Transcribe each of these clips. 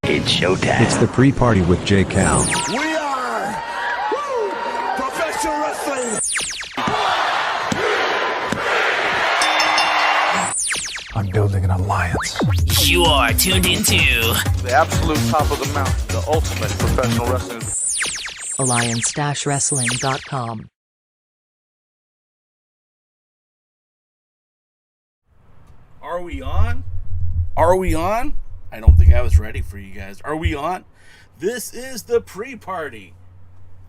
It's showtime. It's the pre-party with J. Cal. We are professional wrestling. I'm building an alliance. You are tuned into the absolute top of the mountain, the ultimate professional wrestling. Alliance-wrestling.com. Are we on? Are we on? I don't think I was ready for you guys. Are we on? This is the pre-party.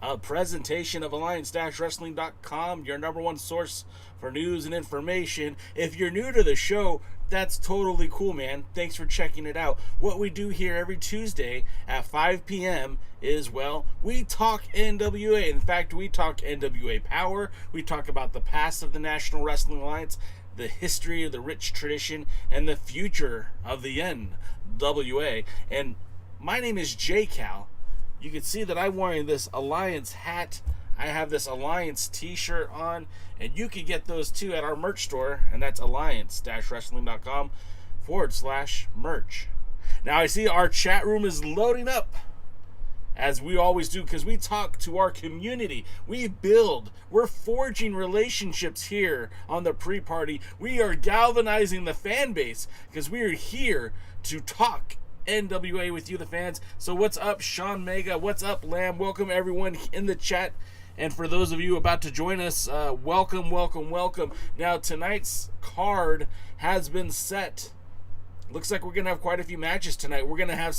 A presentation of Alliance-wrestling.com, your number one source for news and information. If you're new to the show, that's totally cool, man. Thanks for checking it out. What we do here every Tuesday at 5 p.m. is, well, we talk NWA. In fact, we talk NWA Power. We talk about the past of the National Wrestling Alliance, the history of the rich tradition, and the future of the NWA. And my name is J. Cal. You can see that I'm wearing this Alliance hat. I have this Alliance t-shirt on, and you can get those too at our merch store, and that's alliance-wrestling.com/merch. Now I see our chat room is loading up, as we always do, because we talk to our community. We build. We're forging relationships here on the pre-party. We are galvanizing the fan base because we are here to talk NWA with you, the fans. So what's up, Sean Mega? What's up, Lamb? Welcome everyone in the chat. And for those of you about to join us, welcome, welcome, welcome. Now tonight's card has been set. Looks like we're going to have quite a few matches tonight. We're going to have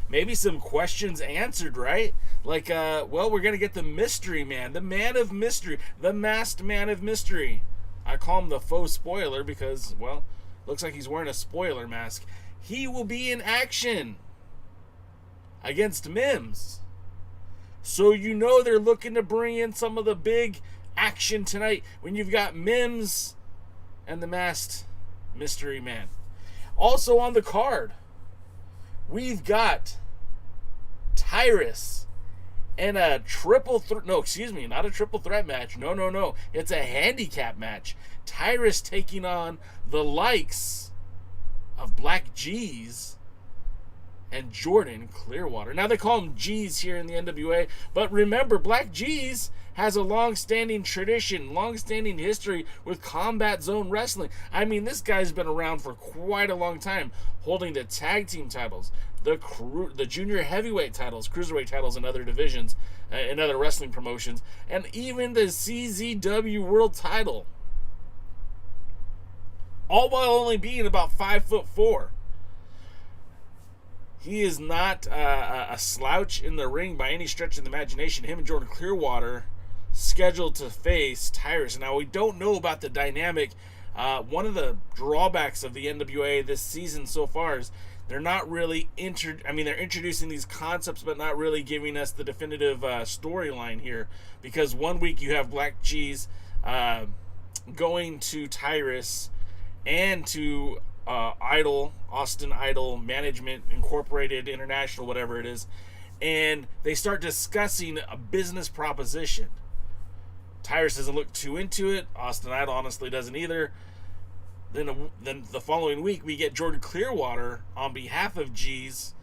maybe some questions answered, right? Like, well, we're going to get the mystery man, the man of mystery, the masked man of mystery. I call him the faux spoiler because, well, looks like he's wearing a spoiler mask. He will be in action against Mims. So you know they're looking to bring in some of the big action tonight when you've got Mims and the masked mystery man. Also on the card, we've got Tyrus in a triple threat. No, excuse me, not a triple threat match. No. It's a handicap match. Tyrus taking on the likes of Black G's and Jordan Clearwater. Now they call him G's here in the NWA, but remember, Black G's has a long-standing tradition, long-standing history with Combat Zone Wrestling. I mean, this guy's been around for quite a long time, holding the tag team titles, the junior heavyweight titles, cruiserweight titles in other divisions, in other wrestling promotions, and even the CZW World title. All while only being about 5'4". He is not a slouch in the ring by any stretch of the imagination. Him and Jordan Clearwater scheduled to face Tyrus. Now, we don't know about the dynamic. One of the drawbacks of the NWA this season so far is they're not really they're introducing these concepts, but not really giving us the definitive storyline here. Because one week you have Black G's going to Tyrus and to Austin Idol Management Incorporated International, whatever it is, and they start discussing a business proposition. Tyrus doesn't look too into it. Austin Idol honestly doesn't either. Then the following week, we get Jordan Clearwater on behalf of G's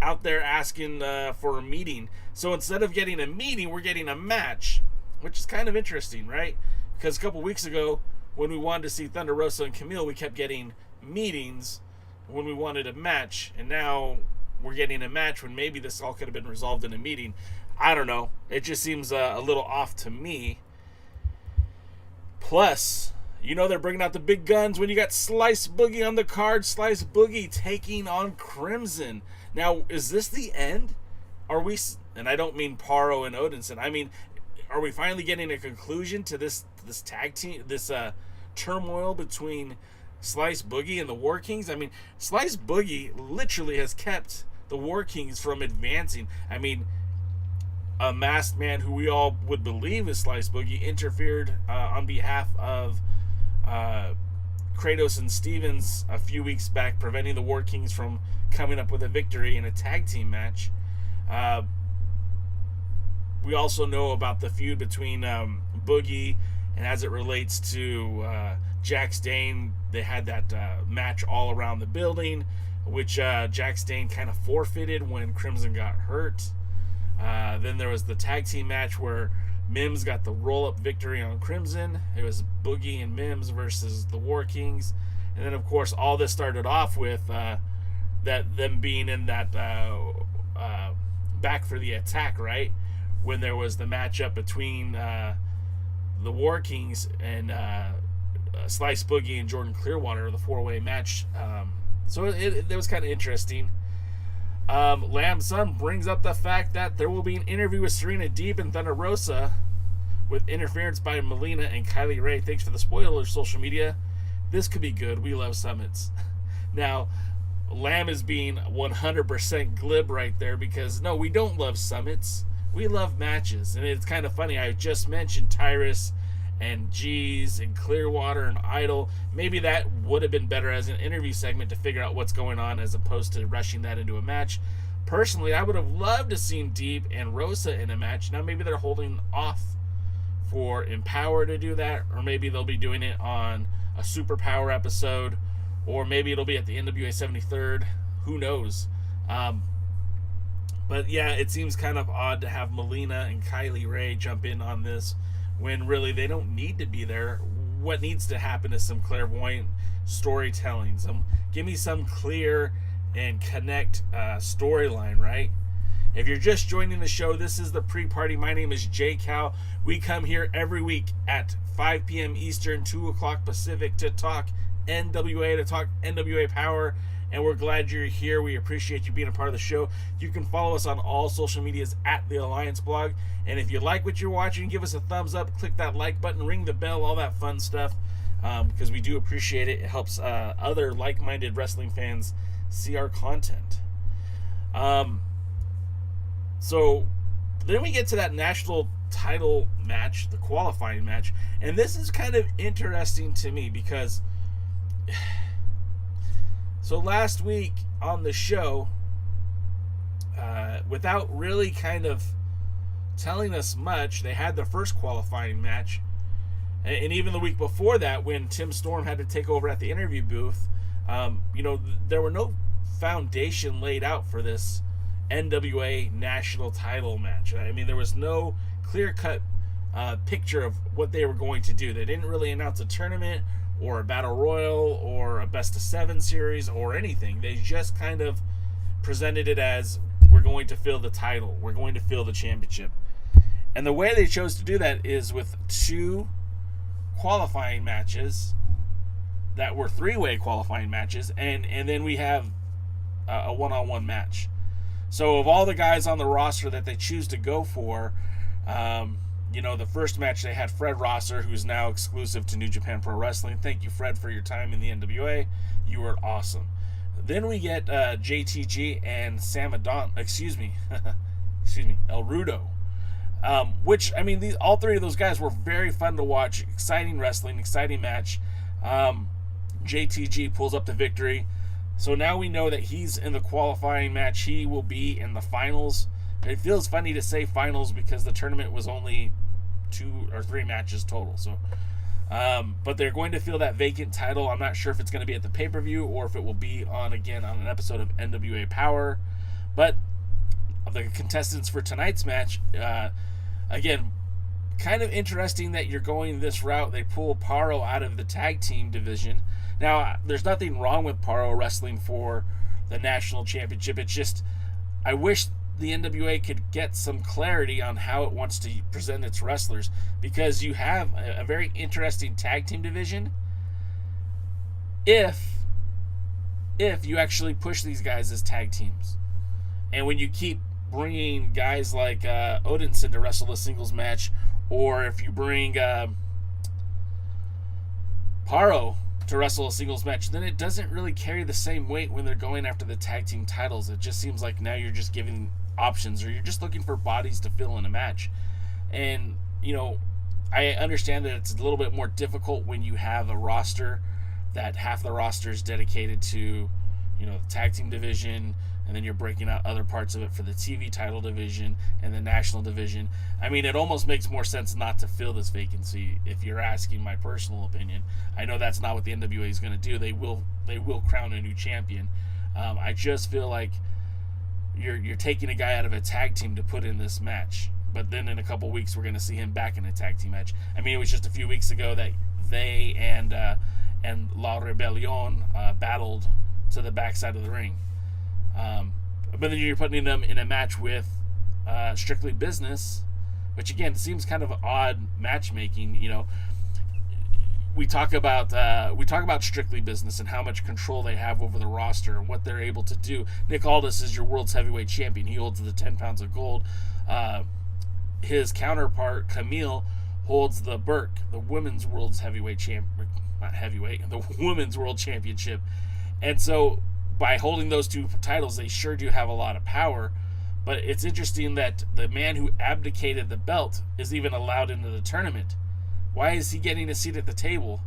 out there asking for a meeting. So instead of getting a meeting, we're getting a match, which is kind of interesting, right? Because a couple weeks ago, when we wanted to see Thunder Rosa and Camille, we kept getting meetings when we wanted a match. And now we're getting a match when maybe this all could have been resolved in a meeting. I don't know. It just seems a little off to me. Plus, you know they're bringing out the big guns when you got Slice Boogie on the card. Slice Boogie taking on Crimson. Now, is this the end? Are we, and I don't mean Parrow and Odinson, I mean, are we finally getting a conclusion to this tag team, this turmoil between Slice Boogie and the War Kings? I mean, Slice Boogie literally has kept the War Kings from advancing. I mean, a masked man who we all would believe is Slice Boogie interfered on behalf of Kratos and Stevens a few weeks back, preventing the War Kings from coming up with a victory in a tag team match. We also know about the feud between Boogie and as it relates to Jack Stane. They had that match all around the building, which Jack Stane kind of forfeited when Crimson got hurt. Then there was the tag team match where Mims got the roll-up victory on Crimson. It was Boogie and Mims versus the War Kings. And then, of course, all this started off with them being in that back for the attack, right? When there was the matchup between the War Kings and Slice Boogie and Jordan Clearwater, the four-way match. So it was kind of interesting. Lamb's Son brings up the fact that there will be an interview with Serena Deeb and Thunder Rosa with interference by Melina and Kylie Ray. Thanks for the spoilers, social media. This could be good. We love summits. Now, Lamb is being 100% glib right there because, no, we don't love summits. We love matches. And it's kind of funny. I just mentioned Tyrus and G's and Clearwater and Idol. Maybe that would have been better as an interview segment to figure out what's going on as opposed to rushing that into a match. Personally, I would have loved to see Deeb and Rosa in a match. Now maybe they're holding off for Empower to do that, or maybe they'll be doing it on a Superpower episode, or maybe it'll be at the NWA 73rd. Who knows? But yeah, it seems kind of odd to have Melina and Kylie Ray jump in on this when really they don't need to be there. What needs to happen is some clairvoyant storytelling. Give me some clear and connect storyline, right? If you're just joining the show, this is the pre-party. My name is J Cal. We come here every week at 5 p.m. Eastern, 2 o'clock Pacific to talk NWA, to talk NWA Power, and we're glad you're here. We appreciate you being a part of the show. You can follow us on all social medias at The Alliance Blog, and if you like what you're watching, give us a thumbs up, click that like button, ring the bell, all that fun stuff, because we do appreciate it. It helps other like-minded wrestling fans see our content. So then we get to that national title match, the qualifying match, and this is kind of interesting to me because so last week on the show, without really kind of telling us much, they had the first qualifying match, and even the week before that when Tim Storm had to take over at the interview booth, there were no foundation laid out for this NWA National Title Match. I mean, there was no clear-cut picture of what they were going to do. They didn't really announce a tournament or a battle royal or a best-of-7 series or anything. They just kind of presented it as, we're going to fill the title, we're going to fill the championship. And the way they chose to do that is with two qualifying matches that were three-way qualifying matches, and then we have a one-on-one match. So of all the guys on the roster that they choose to go for, the first match they had Fred Rosser, who's now exclusive to New Japan Pro Wrestling. Thank you, Fred, for your time in the NWA. You were awesome. Then we get JTG and El Rudo. Which, I mean, all three of those guys were very fun to watch. Exciting wrestling, exciting match. JTG pulls up the victory. So now we know that he's in the qualifying match. He will be in the finals. It feels funny to say finals because the tournament was only 2 or 3 matches total. So, but they're going to fill that vacant title. I'm not sure if it's going to be at the pay-per-view or if it will be on an episode of NWA Power. But the contestants for tonight's match, again, kind of interesting that you're going this route. They pull Parrow out of the tag team division. Now, there's nothing wrong with Parrow wrestling for the national championship. It's just, I wish the NWA could get some clarity on how it wants to present its wrestlers, because you have a very interesting tag team division if you actually push these guys as tag teams. And when you keep bringing guys like Odinson to wrestle a singles match, or if you bring Parrow to wrestle a singles match, then it doesn't really carry the same weight when they're going after the tag team titles. It just seems like now you're just giving options, or you're just looking for bodies to fill in a match. And, I understand that it's a little bit more difficult when you have a roster that half the roster is dedicated to, the tag team division, and then you're breaking out other parts of it for the TV title division and the national division. I mean, it almost makes more sense not to fill this vacancy, if you're asking my personal opinion. I know that's not what the NWA is going to do. They will crown a new champion. I just feel like you're taking a guy out of a tag team to put in this match, but then in a couple weeks we're going to see him back in a tag team match. I mean, it was just a few weeks ago that they and La Rebellion battled to the backside of the ring. But then you're putting them in a match with Strictly Business, which again seems kind of odd matchmaking. We talk about Strictly Business and how much control they have over the roster and what they're able to do. Nick Aldis is your world's heavyweight champion. He holds the 10 pounds of gold. His counterpart Camille holds the Burke, the women's world's heavyweight champion, not heavyweight, the women's world championship. And so by holding those two titles, they sure do have a lot of power. But it's interesting that the man who abdicated the belt is even allowed into the tournament. Why is he getting a seat at the table?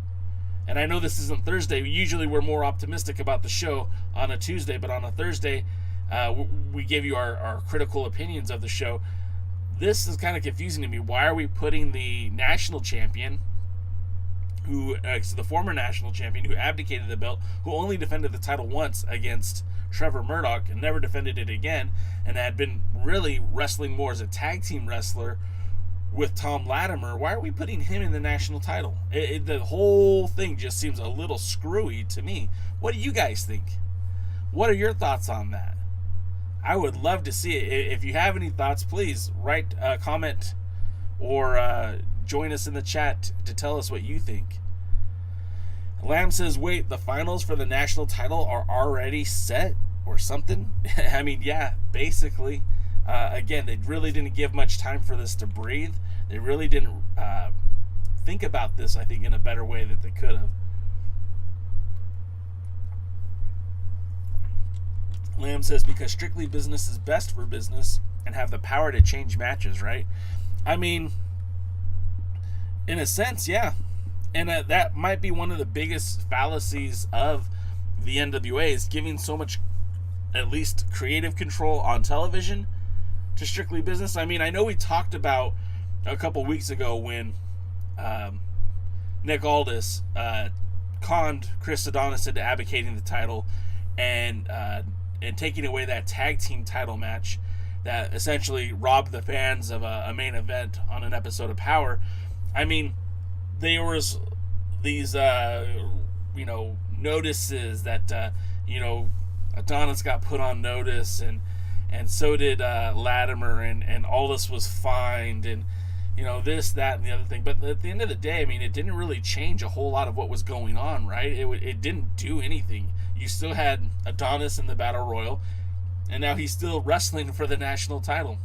And I know this isn't Thursday. Usually we're more optimistic about the show on a Tuesday, but on a Thursday, we give you our critical opinions of the show. This is kind of confusing to me. Why are we putting the national champion, the former national champion who abdicated the belt, who only defended the title once against Trevor Murdoch and never defended it again, and had been really wrestling more as a tag team wrestler with Tom Latimer? Why are we putting him in the national title? The whole thing just seems a little screwy to me. What do you guys think? What are your thoughts on that? I would love to see it. If you have any thoughts, please write a comment or join us in the chat to tell us what you think. Lamb says, wait, the finals for the national title are already set or something? I mean, yeah, basically. Again, they really didn't give much time for this to breathe. They really didn't think about this, I think, in a better way that they could have. Lamb says, because Strictly Business is best for business and have the power to change matches, right? I mean, in a sense, yeah. And that might be one of the biggest fallacies of the NWA, is giving so much, at least creative control on television to Strictly Business. I mean, I know we talked about a couple weeks ago when Nick Aldis conned Chris Adonis into abdicating the title and taking away that tag team title match that essentially robbed the fans of a main event on an episode of Power. I mean, there was these notices that Adonis got put on notice, and so did Latimer, and Aldis was fined, and this, that, and the other thing. But at the end of the day, I mean, it didn't really change a whole lot of what was going on, right? It didn't do anything. You still had Adonis in the Battle Royal, and now he's still wrestling for the national title.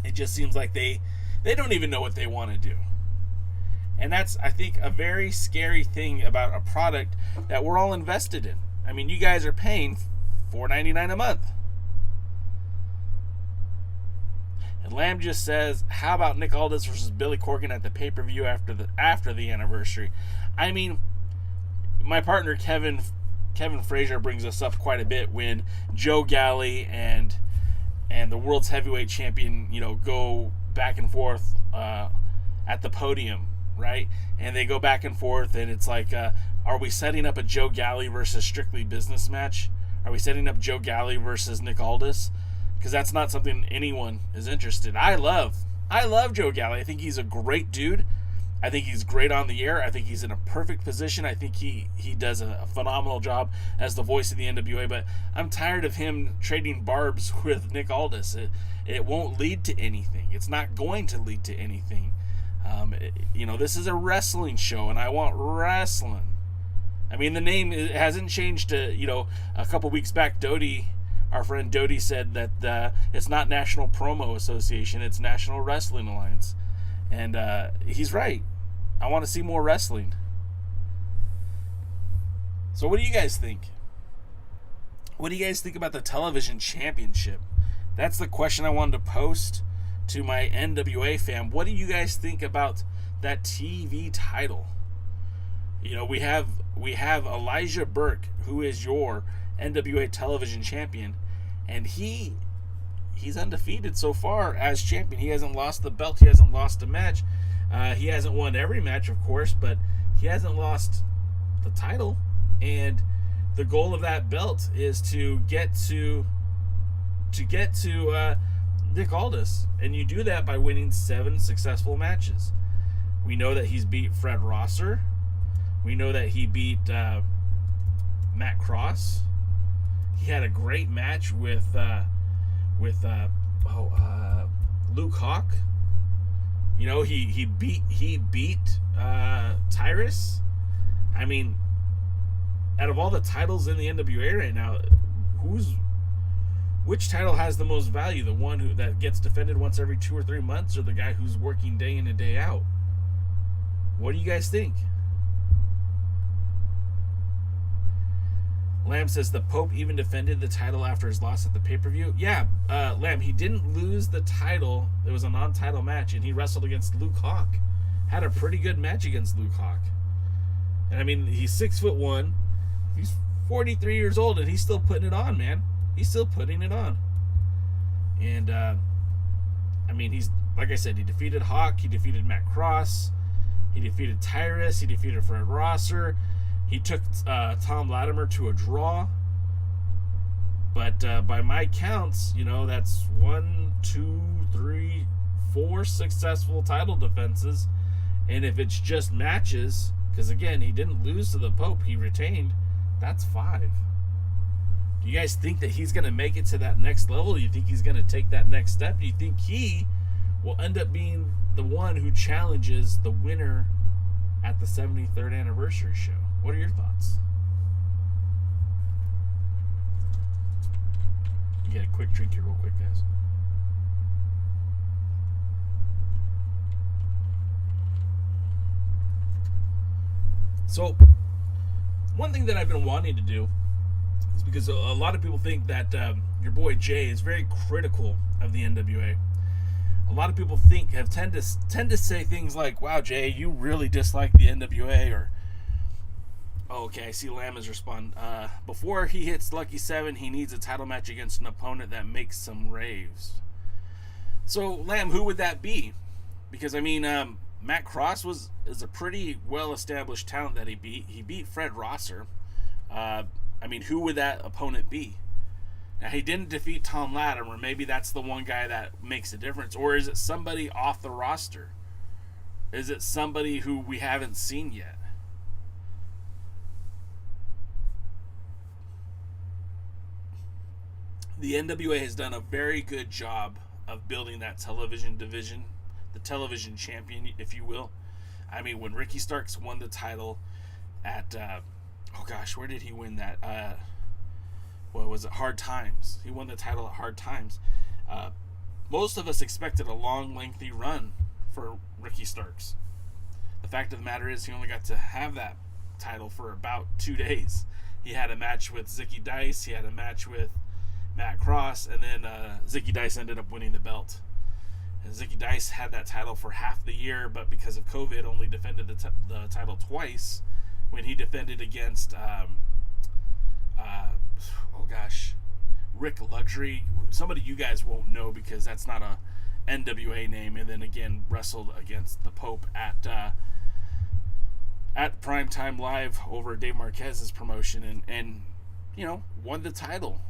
It just seems like they don't even know what they want to do. And that's, I think, a very scary thing about a product that we're all invested in. I mean, you guys are paying $4.99 a month. And Lamb just says, how about Nick Aldis versus Billy Corgan at the pay-per-view after the anniversary? I mean, my partner Kevin Frazier brings us up quite a bit when Joe Galley and the world's heavyweight champion, go back and forth at the podium, right? And they go back and forth, and it's like, are we setting up a Joe Galley versus Strictly Business match? Are we setting up Joe Galley versus Nick Aldis? Because that's not something anyone is interested in. I love Joe Galley. I think he's a great dude. I think he's great on the air. I think he's in a perfect position. I think he does a phenomenal job as the voice of the NWA, but I'm tired of him trading barbs with Nick Aldis. It won't lead to anything. It's not going to lead to anything. This is a wrestling show, and I want wrestling. I mean, the name hasn't changed to, a couple weeks back, our friend Doty said that it's not National Promo Association, it's National Wrestling Alliance. And he's right. I want to see more wrestling. So what do you guys think? What do you guys think about the television championship? That's the question I wanted to post to my NWA fam. What do you guys think about that TV title? We have Elijah Burke, who is your NWA television champion, and he's undefeated so far as champion. He hasn't lost the belt. He hasn't lost a match. He hasn't won every match, of course, but he hasn't lost the title. And the goal of that belt is to get to Nick Aldis, and you do that by winning 7 successful matches. We know that he's beat Fred Rosser. We know that he beat Matt Cross. He had a great match with Luke Hawk. He beat Tyrus. I mean, out of all the titles in the NWA right now, which title has the most value? The one that gets defended once every 2 or 3 months, or the guy who's working day in and day out? What do you guys think? Lamb says the Pope even defended the title after his loss at the pay-per-view. Yeah, Lamb, he didn't lose the title. It was a non-title match, and he wrestled against Luke Hawk. Had a pretty good match against Luke Hawk. And I mean, he's 6'1". He's 43 years old, and he's still putting it on, man. He's still putting it on. And, he's, like I said, he defeated Hawk. He defeated Matt Cross. He defeated Tyrus. He defeated Fred Rosser. He took Tom Latimer to a draw. But by my counts, that's 1, 2, 3, 4 successful title defenses. And if it's just matches, because again, he didn't lose to the Pope, he retained, that's 5. Do you guys think that he's going to make it to that next level? Do you think he's going to take that next step? Do you think he will end up being the one who challenges the winner at the 73rd anniversary show? What are your thoughts? You get a quick drink here real quick, guys. So, one thing that I've been wanting to do is because a lot of people think that your boy Jay is very critical of the NWA. A lot of people tend to say things like, "Wow, Jay, you really dislike the NWA," or "Oh, okay, I see Lamb has respond. Before he hits Lucky 7, he needs a title match against an opponent that makes some raves." So, Lamb, who would that be? Because Matt Cross is a pretty well-established talent that he beat. He beat Fred Rosser. Who would that opponent be? Now, he didn't defeat Tom Latimer. Maybe that's the one guy that makes a difference. Or is it somebody off the roster? Is it somebody who we haven't seen yet? The NWA has done a very good job of building that television division, the television champion, if you will. When Ricky Starks won the title at, where did he win that? Was it Hard Times? He won the title at Hard Times. Most of us expected a long, lengthy run for Ricky Starks. The fact of the matter is he only got to have that title for about 2 days. He had a match with Zicky Dice. He had a match with Matt Cross, and then Zicky Dice ended up winning the belt. And Zicky Dice had that title for half the year, but because of COVID, only defended the title twice. When he defended against, Rick Luxury, somebody you guys won't know because that's not a NWA name, and then again wrestled against the Pope at Primetime Live over Dave Marquez's promotion, and won the title.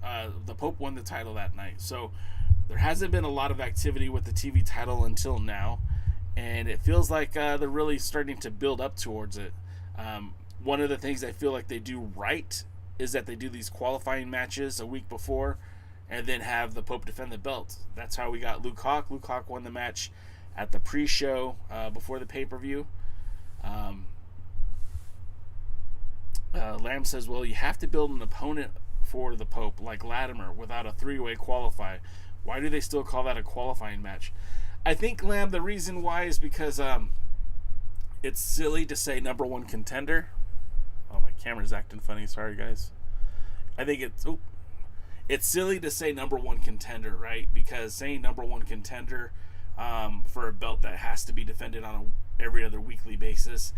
The Pope won the title that night. So there hasn't been a lot of activity with the TV title until now. and it feels like they're really starting to build up towards it. One of the things I feel like they do right is that they do these qualifying matches a week before and then have the Pope defend the belt. That's how we got Luke Hawk. Luke Hawk won the match at the pre-show before the pay-per-view. Lamb says, well, you have to build an opponent for the Pope like Latimer without a three-way qualify. Why do they still call that a qualifying match? I think, Lamb, the reason why is because it's silly to say number one contender. Oh, my camera's acting funny. Sorry, guys. I think it's silly to say number one contender, right? Because saying number one contender for a belt that has to be defended on every other weekly basis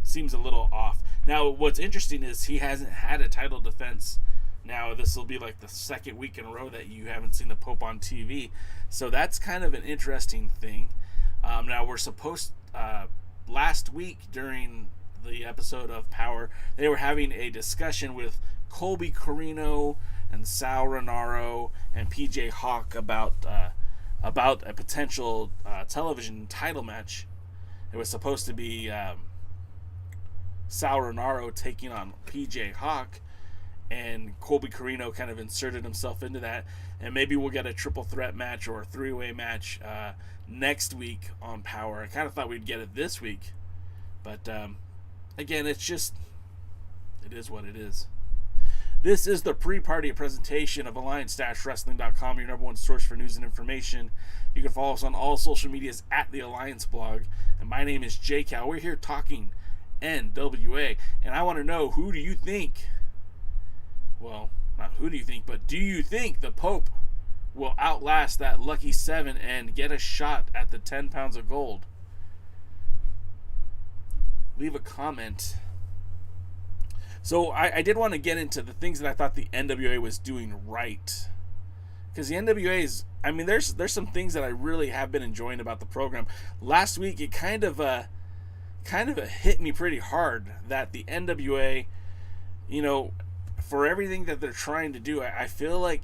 seems a little off. Now, what's interesting is he hasn't had a title defense. Now, this will be like the second week in a row that you haven't seen the Pope on TV. So that's kind of an interesting thing. Now, we're supposed... last week during the episode of Power, they were having a discussion with Colby Corino and Sal Renaro and PJ Hawk about a potential television title match. It was supposed to be Sal Renaro taking on PJ Hawk, and Colby Corino kind of inserted himself into that, and maybe we'll get a triple threat match or a three-way match next week on Power. I kind of thought we'd get it this week, but again, it is what it is. This is the pre-party presentation of Alliance-Wrestling.com, your number one source for news and information. You can follow us on all social medias at the Alliance Blog, and my name is J Cal. We're here talking NWA, and I want to know, who do you think? Well, not who do you think, but do you think the Pope will outlast that Lucky 7 and get a shot at the 10 pounds of gold? Leave a comment. So I did want to get into the things that I thought the NWA was doing right. Because the NWA is, I mean, there's some things that I really have been enjoying about the program. Last week, it kind of hit me pretty hard that the NWA, for everything that they're trying to do, I feel like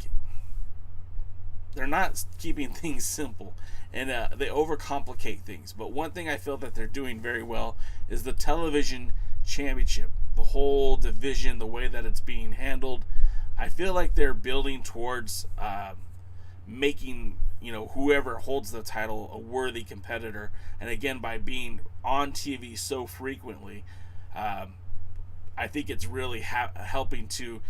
they're not keeping things simple, and they overcomplicate things. But one thing I feel that they're doing very well is the television championship, the whole division, the way that it's being handled. I feel like they're building towards making whoever holds the title a worthy competitor, and again, by being on TV so frequently, I think it's really helping to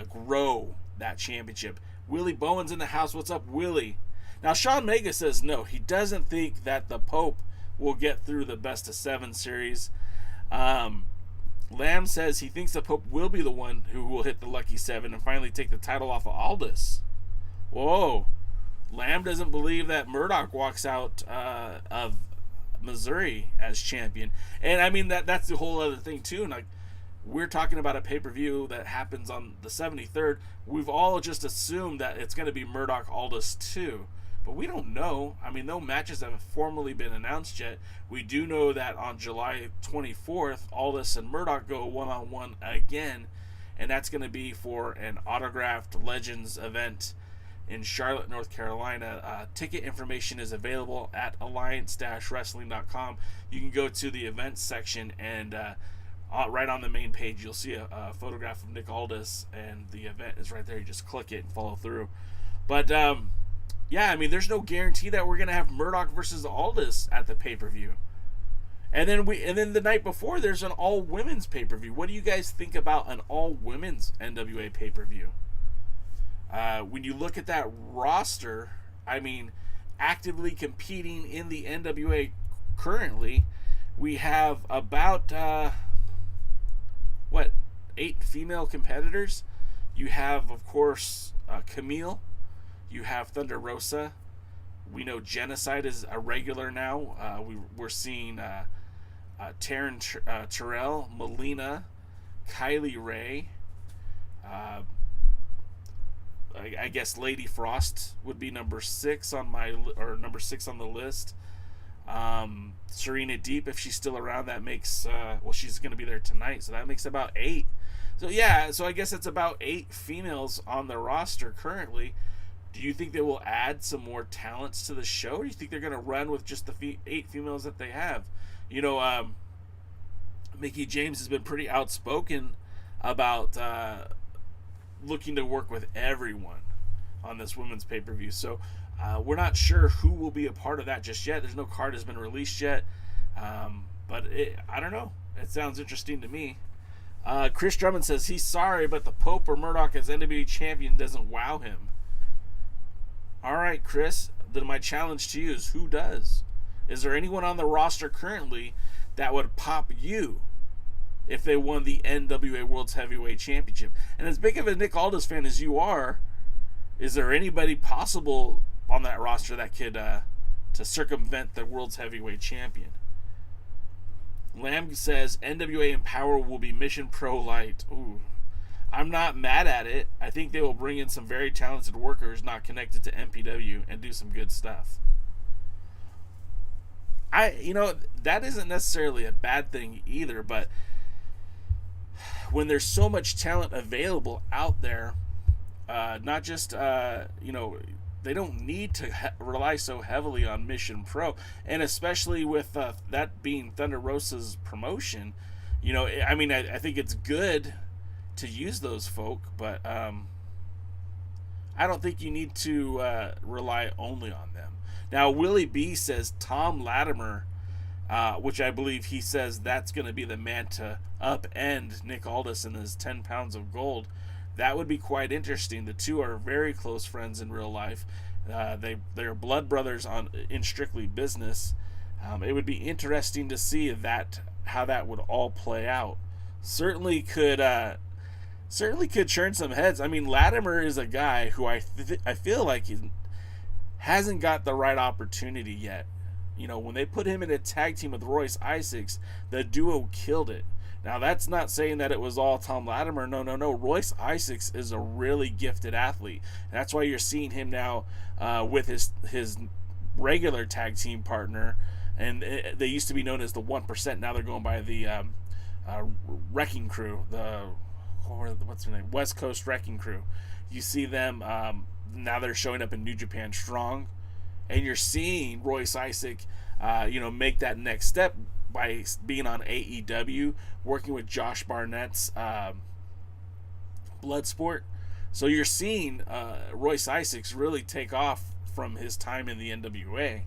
grow that championship. Willie Bowen's in the house. What's up, Willie? Now, Sean Mega says no, he doesn't think that the Pope will get through the best of 7 series. Lamb says he thinks the Pope will be the one who will hit the Lucky 7 and finally take the title off of Aldis. Whoa. Lamb doesn't believe that Murdoch walks out of Missouri as champion. And I mean, that's the whole other thing too. And like, we're talking about a pay-per-view that happens on the 73rd. We've all just assumed that it's going to be Murdoch Aldis too. But we don't know. I mean, no matches have formally been announced yet. We do know that on July 24th, Aldis and Murdoch go one-on-one again. And that's going to be for an autographed Legends event in Charlotte, North Carolina. Ticket information is available at alliance-wrestling.com. You can go to the events section, and right on the main page, you'll see a photograph of Nick Aldis, and the event is right there. You just click it and follow through. But yeah, I mean, there's no guarantee that we're gonna have Murdoch versus Aldis at the pay-per-view. And then the night before, there's an all-women's pay-per-view. What do you guys think about an all-women's NWA pay-per-view? When you look at that roster, I mean, actively competing in the NWA currently, we have about 8 female competitors. You have, of course, Camille. You have Thunder Rosa. We know Genocide is a regular now. We're seeing Taryn Terrell, Melina, Kylie Ray. I guess Lady Frost would be number 6 on the list. Serena Deep, if she's still around, that makes she's going to be there tonight, so that makes about 8. So yeah, so I guess it's about 8 females on the roster currently. Do you think they will add some more talents to the show? Or do you think they're going to run with just the 8 females that they have? You know, Mickie James has been pretty outspoken about looking to work with everyone on this women's pay-per-view. So we're not sure who will be a part of that just yet. There's no card has been released yet. But I don't know. It sounds interesting to me. Chris Drummond says he's sorry, but the Pope or Murdoch as NWA champion doesn't wow him. All right, Chris, then my challenge to you is who does? Is there anyone on the roster currently that would pop you if they won the NWA World's Heavyweight Championship? And as big of a Nick Aldis fan as you are, is there anybody possible on that roster that could to circumvent the World's Heavyweight Champion? Lamb says NWA and Power will be Mission Pro Light. Ooh. I'm not mad at it. I think they will bring in some very talented workers not connected to MPW and do some good stuff. That isn't necessarily a bad thing either, but when there's so much talent available out there, not just, they don't need to rely so heavily on Mission Pro, and especially with that being Thunder Rosa's promotion, I think it's good to use those folk, but I don't think you need to rely only on them. Now, Willie B says Tom Latimer, which I believe he says that's going to be the man to upend Nick Aldis and his 10 pounds of gold. That would be quite interesting. The two are very close friends in real life. They're blood brothers in Strictly Business. It would be interesting to see how that would all play out. Certainly could churn some heads. I mean, Latimer is a guy who I feel like he hasn't got the right opportunity yet. When they put him in a tag team with Royce Isaacs, the duo killed it. Now, that's not saying that it was all Tom Latimer. No. Royce Isaacs is a really gifted athlete. That's why you're seeing him now with his regular tag team partner. And they used to be known as the 1%. Now they're going by the Wrecking Crew. What's their name? West Coast Wrecking Crew. You see them, now they're showing up in New Japan Strong. And you're seeing Royce Isaac, make that next step by being on AEW, working with Josh Barnett's Bloodsport. So you're seeing Royce Isaacs really take off from his time in the NWA.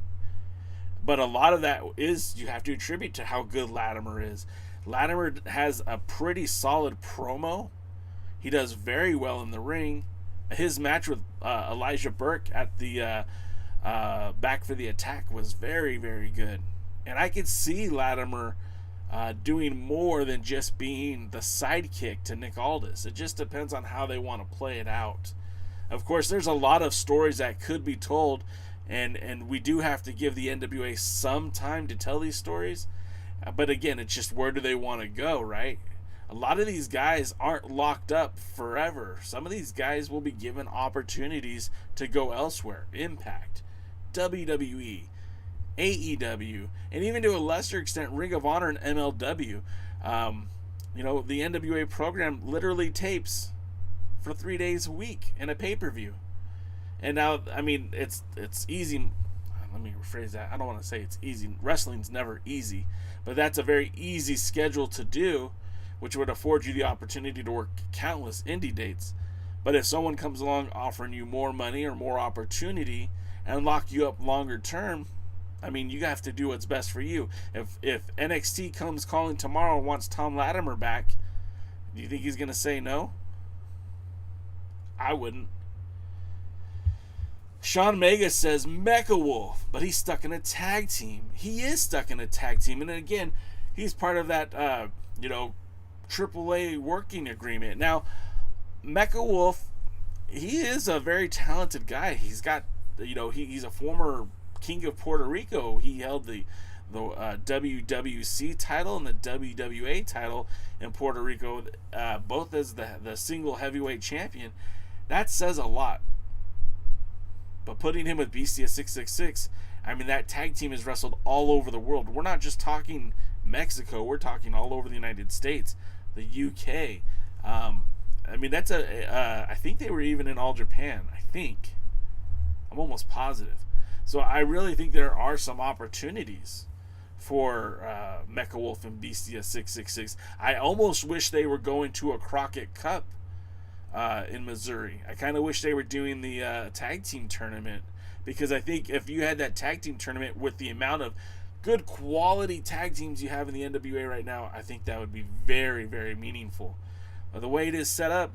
But a lot of that is you have to attribute to how good Latimer is. Latimer has a pretty solid promo. He does very well in the ring. His match with Elijah Burke at the Back for the Attack was very, very good. And I could see Latimer doing more than just being the sidekick to Nick Aldis. It just depends on how they want to play it out. Of course, there's a lot of stories that could be told, and we do have to give the NWA some time to tell these stories. But again, it's just where do they want to go, right? A lot of these guys aren't locked up forever. Some of these guys will be given opportunities to go elsewhere. Impact, WWE, AEW, and even to a lesser extent Ring of Honor and MLW. The NWA program literally tapes for 3 days a week in a pay-per-view. And now, it's easy. Let me rephrase that. I don't want to say it's easy. Wrestling's never easy. But that's a very easy schedule to do, which would afford you the opportunity to work countless indie dates. But if someone comes along offering you more money or more opportunity and lock you up longer term, you have to do what's best for you. If NXT comes calling tomorrow and wants Tom Latimer back, do you think he's going to say no? I wouldn't. Sean Mega says Mecha Wolf, but he's stuck in a tag team. He is stuck in a tag team. And again, he's part of that, AAA working agreement. Now, Mecha Wolf, he is a very talented guy. He's got, he's a former King of Puerto Rico. He held the WWC title and the WWA title in Puerto Rico, both as the single heavyweight champion. That says a lot. But putting him with Beastia 666, that tag team has wrestled all over the world. We're not just talking Mexico. We're talking all over the United States, the UK. That's I think they were even in All Japan. I think. I'm almost positive. So I really think there are some opportunities for Mecha Wolf and Beastia 666. I almost wish they were going to a Crockett Cup in Missouri. I kind of wish they were doing the tag team tournament, because I think if you had that tag team tournament with the amount of good quality tag teams you have in the NWA right now, I think that would be very, very meaningful. The way it is set up,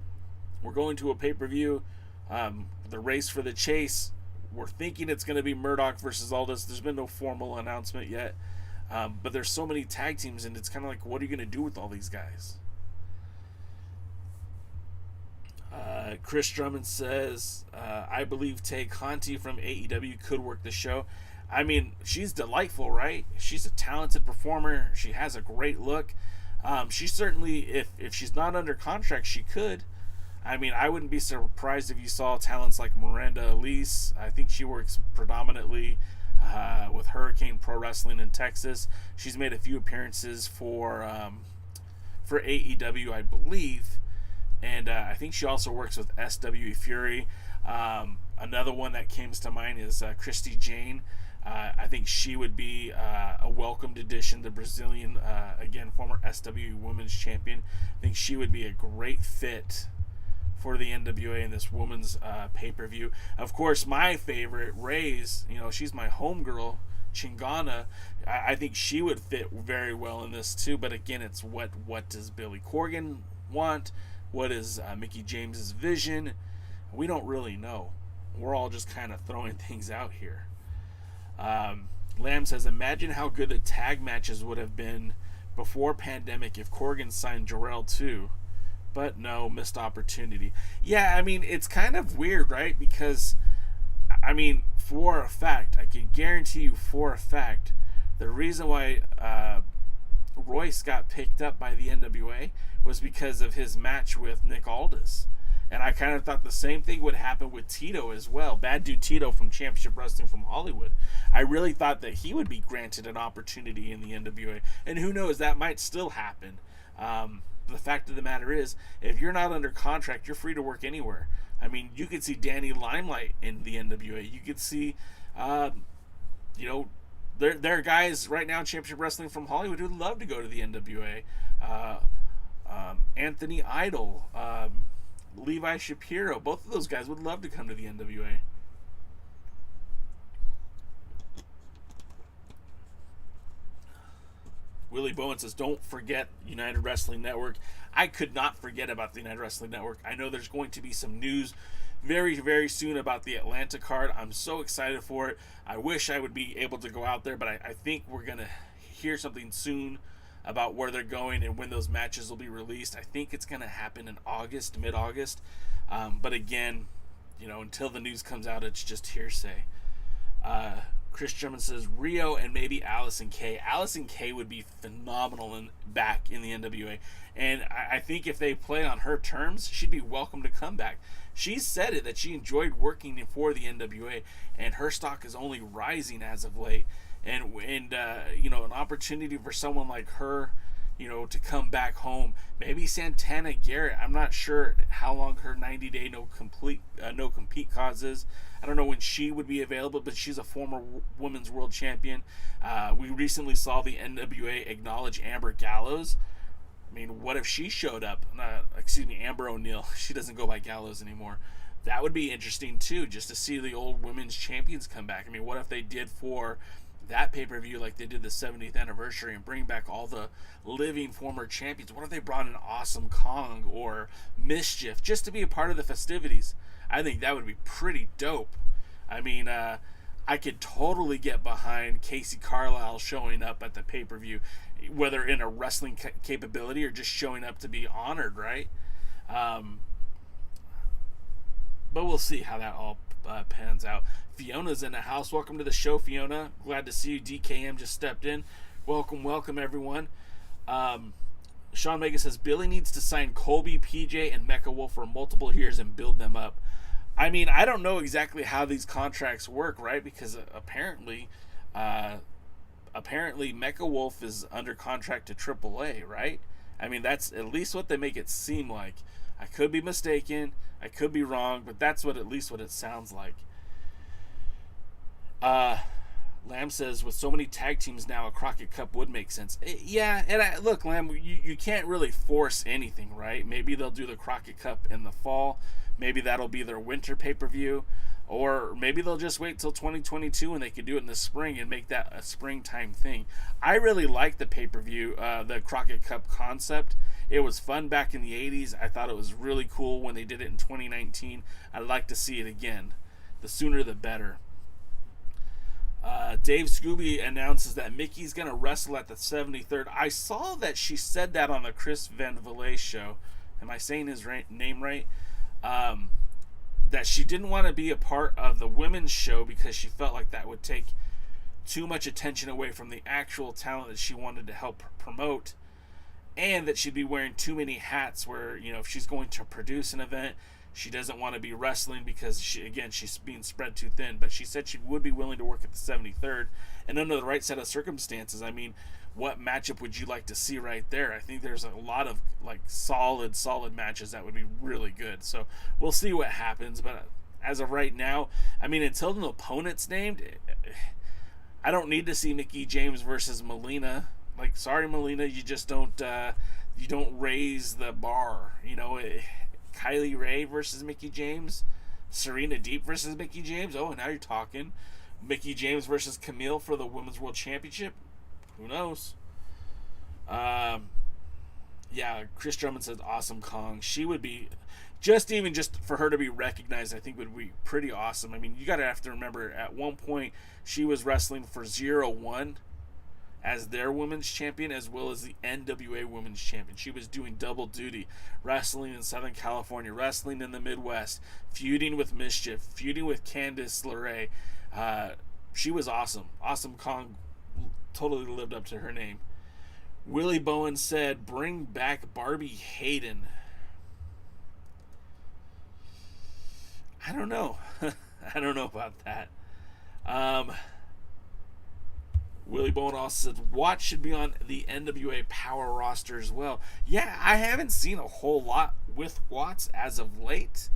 we're going to a pay-per-view, the race for the chase. We're thinking it's going to be Murdoch versus Aldous. There's been no formal announcement yet. But there's so many tag teams, and it's kind of like, what are you going to do with all these guys? Chris Drummond says, I believe Tay Conti from AEW could work the show. I mean, she's delightful, right? She's a talented performer. She has a great look. She certainly, if she's not under contract, she could. I mean, I wouldn't be surprised if you saw talents like Miranda Elise. I think she works predominantly with Hurricane Pro Wrestling in Texas. She's made a few appearances for AEW, I believe, and I think she also works with SWE Fury. Another one that comes to mind is Christy Jane. I think she would be a welcomed addition. The Brazilian, again, former SWE Women's Champion. I think she would be a great fit for the NWA in this women's pay-per-view. Of course, my favorite, Ray's, she's my homegirl, Chingana. I think she would fit very well in this too, but again, it's what does Billy Corgan want? What is Mickey James's vision? We don't really know. We're all just kind of throwing things out here. Lamb says, imagine how good the tag matches would have been before pandemic if Corgan signed Jarrell too. But no, missed opportunity. Yeah, I mean, it's kind of weird, right? Because, I mean, for a fact, I can guarantee you for a fact, the reason why Royce got picked up by the NWA was because of his match with Nick Aldis. And I kind of thought the same thing would happen with Tito as well. Bad Dude Tito from Championship Wrestling from Hollywood. I really thought that he would be granted an opportunity in the NWA. And who knows, that might still happen. The fact of the matter is, if you're not under contract, you're free to work anywhere. I mean, you could see Danny Limelight in the NWA. You could see, there are guys right now in Championship Wrestling from Hollywood who'd love to go to the NWA. Anthony Idol, Levi Shapiro, both of those guys would love to come to the NWA. Willie Bowen says, don't forget United Wrestling Network. I could not forget about the United Wrestling Network. I know there's going to be some news very, very soon about the Atlanta card. I'm so excited for it. I wish I would be able to go out there, but I think we're going to hear something soon about where they're going and when those matches will be released. I think it's going to happen in August, mid-August. But again, until the news comes out, it's just hearsay. Chris Drummond says Rio and maybe Allison Kay. Allison Kay would be phenomenal back in the NWA. And I think if they play on her terms, she'd be welcome to come back. She said it, that she enjoyed working for the NWA, and her stock is only rising as of late. And an opportunity for someone like her, to come back home. Maybe Santana Garrett. I'm not sure how long her 90-day no compete cause is. I don't know when she would be available, but she's a former women's world champion. We recently saw the NWA acknowledge Amber Gallows. I mean, what if she showed up? Amber O'Neil. She doesn't go by Gallows anymore. That would be interesting too, just to see the old women's champions come back. I mean, what if they did for that pay-per-view like they did the 70th anniversary and bring back all the living former champions? What if they brought in Awesome Kong or Mischief just to be a part of the festivities? I think that would be pretty dope. I mean, I could totally get behind Casey Carlisle showing up at the pay-per-view, whether in a wrestling capability or just showing up to be honored, right? But we'll see how that all pans out. Fiona's in the house. Welcome to the show, Fiona. Glad to see you. DKM just stepped in. Welcome, everyone. Sean Vega says Billy needs to sign Colby, PJ, and Mecha Wolf for multiple years and build them up. I mean, I don't know exactly how these contracts work, right? Because apparently Mecha Wolf is under contract to AAA, right? I mean, that's at least what they make it seem like. I could be mistaken. I could be wrong, but that's at least what it sounds like. Lamb says, with so many tag teams now, a Crockett Cup would make sense. Yeah, and look, Lamb, you can't really force anything, right? Maybe they'll do the Crockett Cup in the fall. Maybe that'll be their winter pay-per-view. Or maybe they'll just wait till 2022 and they can do it in the spring and make that a springtime thing. I really like the pay-per-view, the Crockett Cup concept. It was fun back in the 80s. I thought it was really cool when they did it in 2019. I'd like to see it again. The sooner the better. Dave Scooby announces that Mickey's going to wrestle at the 73rd. I saw that she said that on the Chris Van Vliet show. Am I saying his name right? That she didn't want to be a part of the women's show because she felt like that would take too much attention away from the actual talent that she wanted to help promote, and that she'd be wearing too many hats where, if she's going to produce an event, she doesn't want to be wrestling because, she's being spread too thin. But she said she would be willing to work at the 73rd, and under the right set of circumstances. I mean, what matchup would you like to see right there? I think there's a lot of solid matches that would be really good. So we'll see what happens. But as of right now, I mean, until the opponent's named, I don't need to see Mickie James versus Melina. Sorry, Melina, you just don't raise the bar. Kylie Ray versus Mickie James, Serena Deep versus Mickie James. Oh, now you're talking. Mickie James versus Camille for the Women's World Championship. Who knows? Yeah, Chris Drummond says Awesome Kong. She would be, just for her to be recognized, I think would be pretty awesome. I mean, you got to have to remember, at one point, she was wrestling for 0-1 as their women's champion, as well as the NWA women's champion. She was doing double duty, wrestling in Southern California, wrestling in the Midwest, feuding with Mischief, feuding with Candice LeRae. She was awesome. Awesome Kong totally lived up to her name. Willie Bowen said, bring back Barbie Hayden. I don't know. I don't know about that. Willie Bowen also said Watts should be on the NWA Power roster as well. Yeah, I haven't seen a whole lot with Watts as of late,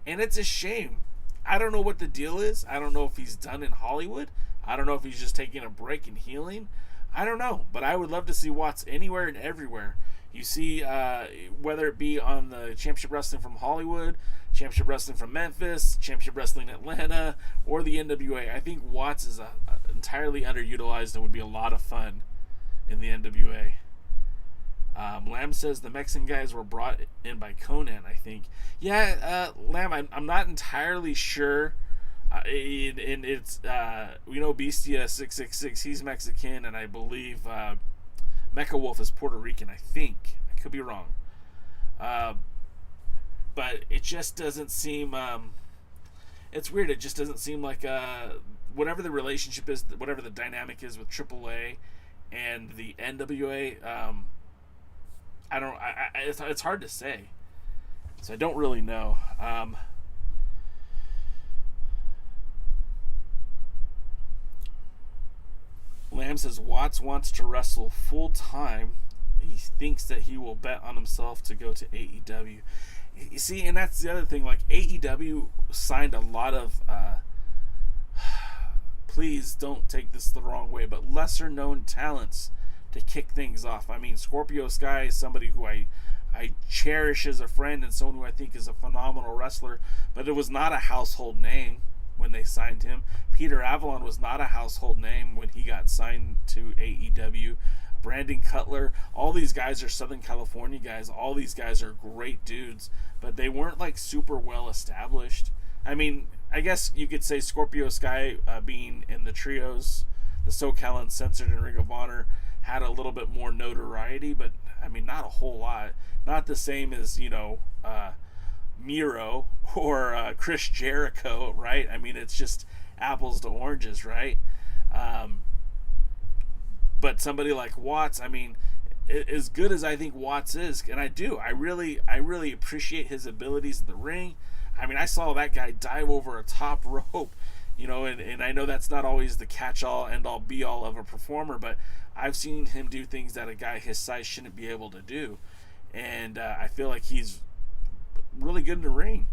and it's a shame. I don't know what the deal is. I don't know if he's done in Hollywood. I don't know if he's just taking a break and healing. I don't know, but I would love to see Watts anywhere and everywhere. You see, whether it be on the Championship Wrestling from Hollywood, Championship Wrestling from Memphis, Championship Wrestling Atlanta, or the NWA. I think Watts is entirely underutilized and would be a lot of fun in the NWA. Lamb says the Mexican guys were brought in by Conan, I think. Yeah, Lamb, I'm not entirely sure. And it's, Bestia 666, he's Mexican, and I believe Mecha Wolf is Puerto Rican, I think. I could be wrong. But it just doesn't seem, it's weird. It just doesn't seem like, whatever the relationship is, whatever the dynamic is with AAA and the NWA, it's hard to say. So I don't really know. Lamb says Watts wants to wrestle full time. He thinks that he will bet on himself to go to AEW. You see, and that's the other thing. AEW signed a lot of, please don't take this the wrong way, but lesser known talents to kick things off. I mean, Scorpio Sky is somebody who I cherish as a friend and someone who I think is a phenomenal wrestler, but it was not a household name when they signed him. Peter Avalon was not a household name when he got signed to AEW. Brandon Cutler, all these guys are Southern California guys. All these guys are great dudes, but they weren't super well established. I mean, I guess you could say Scorpio Sky being in the trios, the SoCal Uncensored and Ring of Honor, had a little bit more notoriety, but I mean, not a whole lot. Not the same as, Miro or Chris Jericho, right? I mean, it's just apples to oranges, right? But somebody like Watts, I mean, as good as I think Watts is, and I really appreciate his abilities in the ring. I mean, I saw that guy dive over a top rope, and I know that's not always the catch-all, end-all, be-all of a performer, but I've seen him do things that a guy his size shouldn't be able to do, and I feel like he's really good in the ring.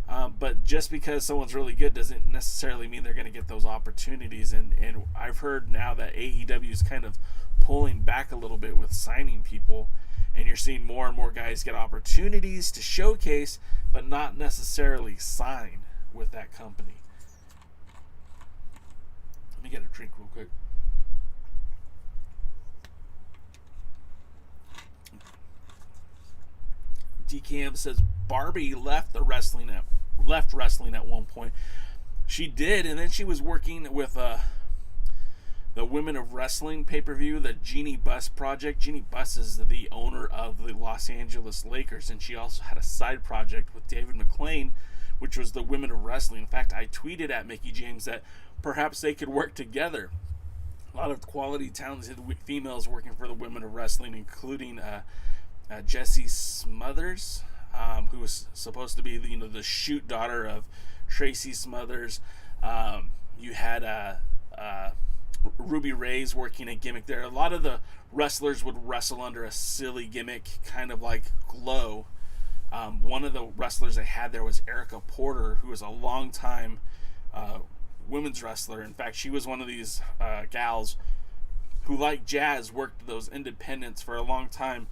But just because someone's really good doesn't necessarily mean they're going to get those opportunities. And I've heard now that AEW is kind of pulling back a little bit with signing people, and you're seeing more and more guys get opportunities to showcase, but not necessarily sign with that company. Let me get a drink real quick. DKM says Barbie left wrestling at one point. She did, and then she was working with the Women of Wrestling pay-per-view, the Jeannie Buss project. Jeannie Buss is the owner of the Los Angeles Lakers, and she also had a side project with David McLean, which was the Women of Wrestling. In fact, I tweeted at Mickey James that perhaps they could work together. A lot of quality, talented females working for the Women of Wrestling, including Jessie Smothers, who was supposed to be the shoot daughter of Tracy Smothers. You had Ruby Ray's working a gimmick there. A lot of the wrestlers would wrestle under a silly gimmick, kind of like Glow. One of the wrestlers they had there was Erica Porter, who was a long-time women's wrestler. In fact, she was one of these gals who, like Jazz, worked those independents for a long time.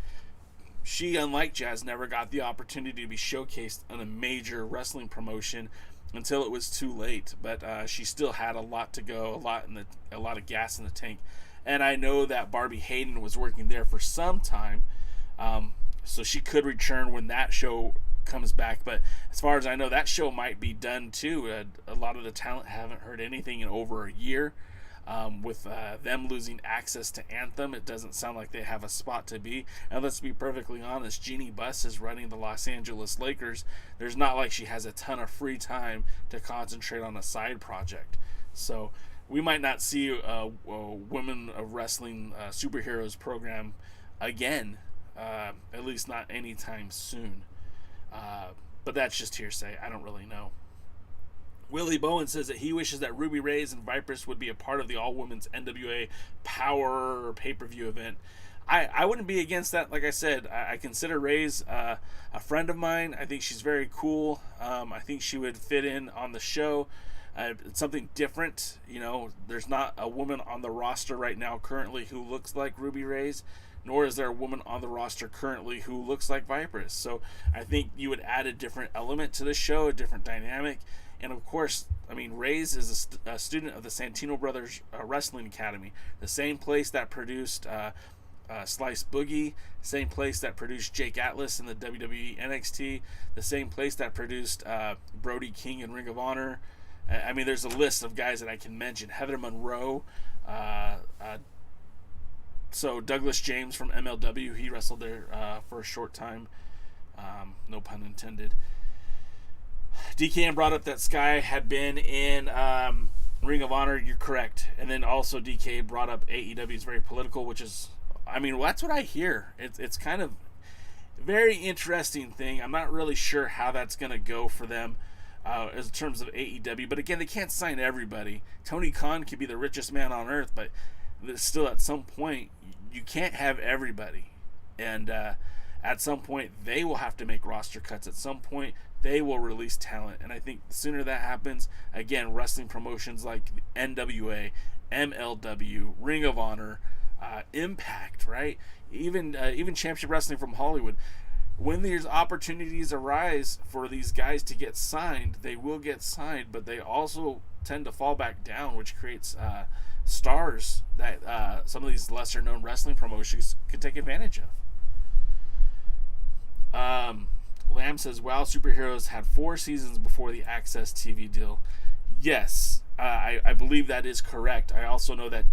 She, unlike Jazz, never got the opportunity to be showcased on a major wrestling promotion until it was too late. But she still had a lot to go, a lot of gas in the tank. And I know that Barbie Hayden was working there for some time, so she could return when that show comes back. But as far as I know, that show might be done too. A lot of the talent haven't heard anything in over a year. With them losing access to Anthem, it doesn't sound like they have a spot to be. And let's be perfectly honest, Jeannie Buss is running the Los Angeles Lakers. There's not like she has a ton of free time to concentrate on a side project. So we might not see a Women of Wrestling superheroes program again, at least not anytime soon. But that's just hearsay. I don't really know. Willie Bowen says that he wishes that Ruby Ray's and Vipress would be a part of the all-women's NWA POWERRR pay-per-view event. I wouldn't be against that. Like I said, I consider Ray's a friend of mine. I think she's very cool. I think she would fit in on the show. It's something different. There's not a woman on the roster right now currently who looks like Ruby Ray's, nor is there a woman on the roster currently who looks like Vipress. So I think you would add a different element to the show, a different dynamic. And of course, Ray's is a student of the Santino Brothers Wrestling Academy, the same place that produced Slice Boogie, same place that produced Jake Atlas in the WWE NXT, the same place that produced Brody King in Ring of Honor. There's a list of guys that I can mention. Heather Monroe, so Douglas James from MLW, he wrestled there for a short time. No pun intended. DKM brought up that Sky had been in Ring of Honor. You're correct. And then also DK brought up AEW is very political, which is, that's what I hear. It's kind of a very interesting thing. I'm not really sure how that's going to go for them in terms of AEW. But again, they can't sign everybody. Tony Khan could be the richest man on earth, but still at some point, you can't have everybody. And at some point, they will have to make roster cuts. At some point, they will release talent. And I think the sooner that happens, again, wrestling promotions like NWA, MLW, Ring of Honor, Impact, right? Even Championship Wrestling from Hollywood. When these opportunities arise for these guys to get signed, they will get signed, but they also tend to fall back down, which creates stars that some of these lesser-known wrestling promotions could take advantage of. Lamb says, wow, superheroes had 4 seasons before the Access TV deal. Yes, I believe that is correct. I also know that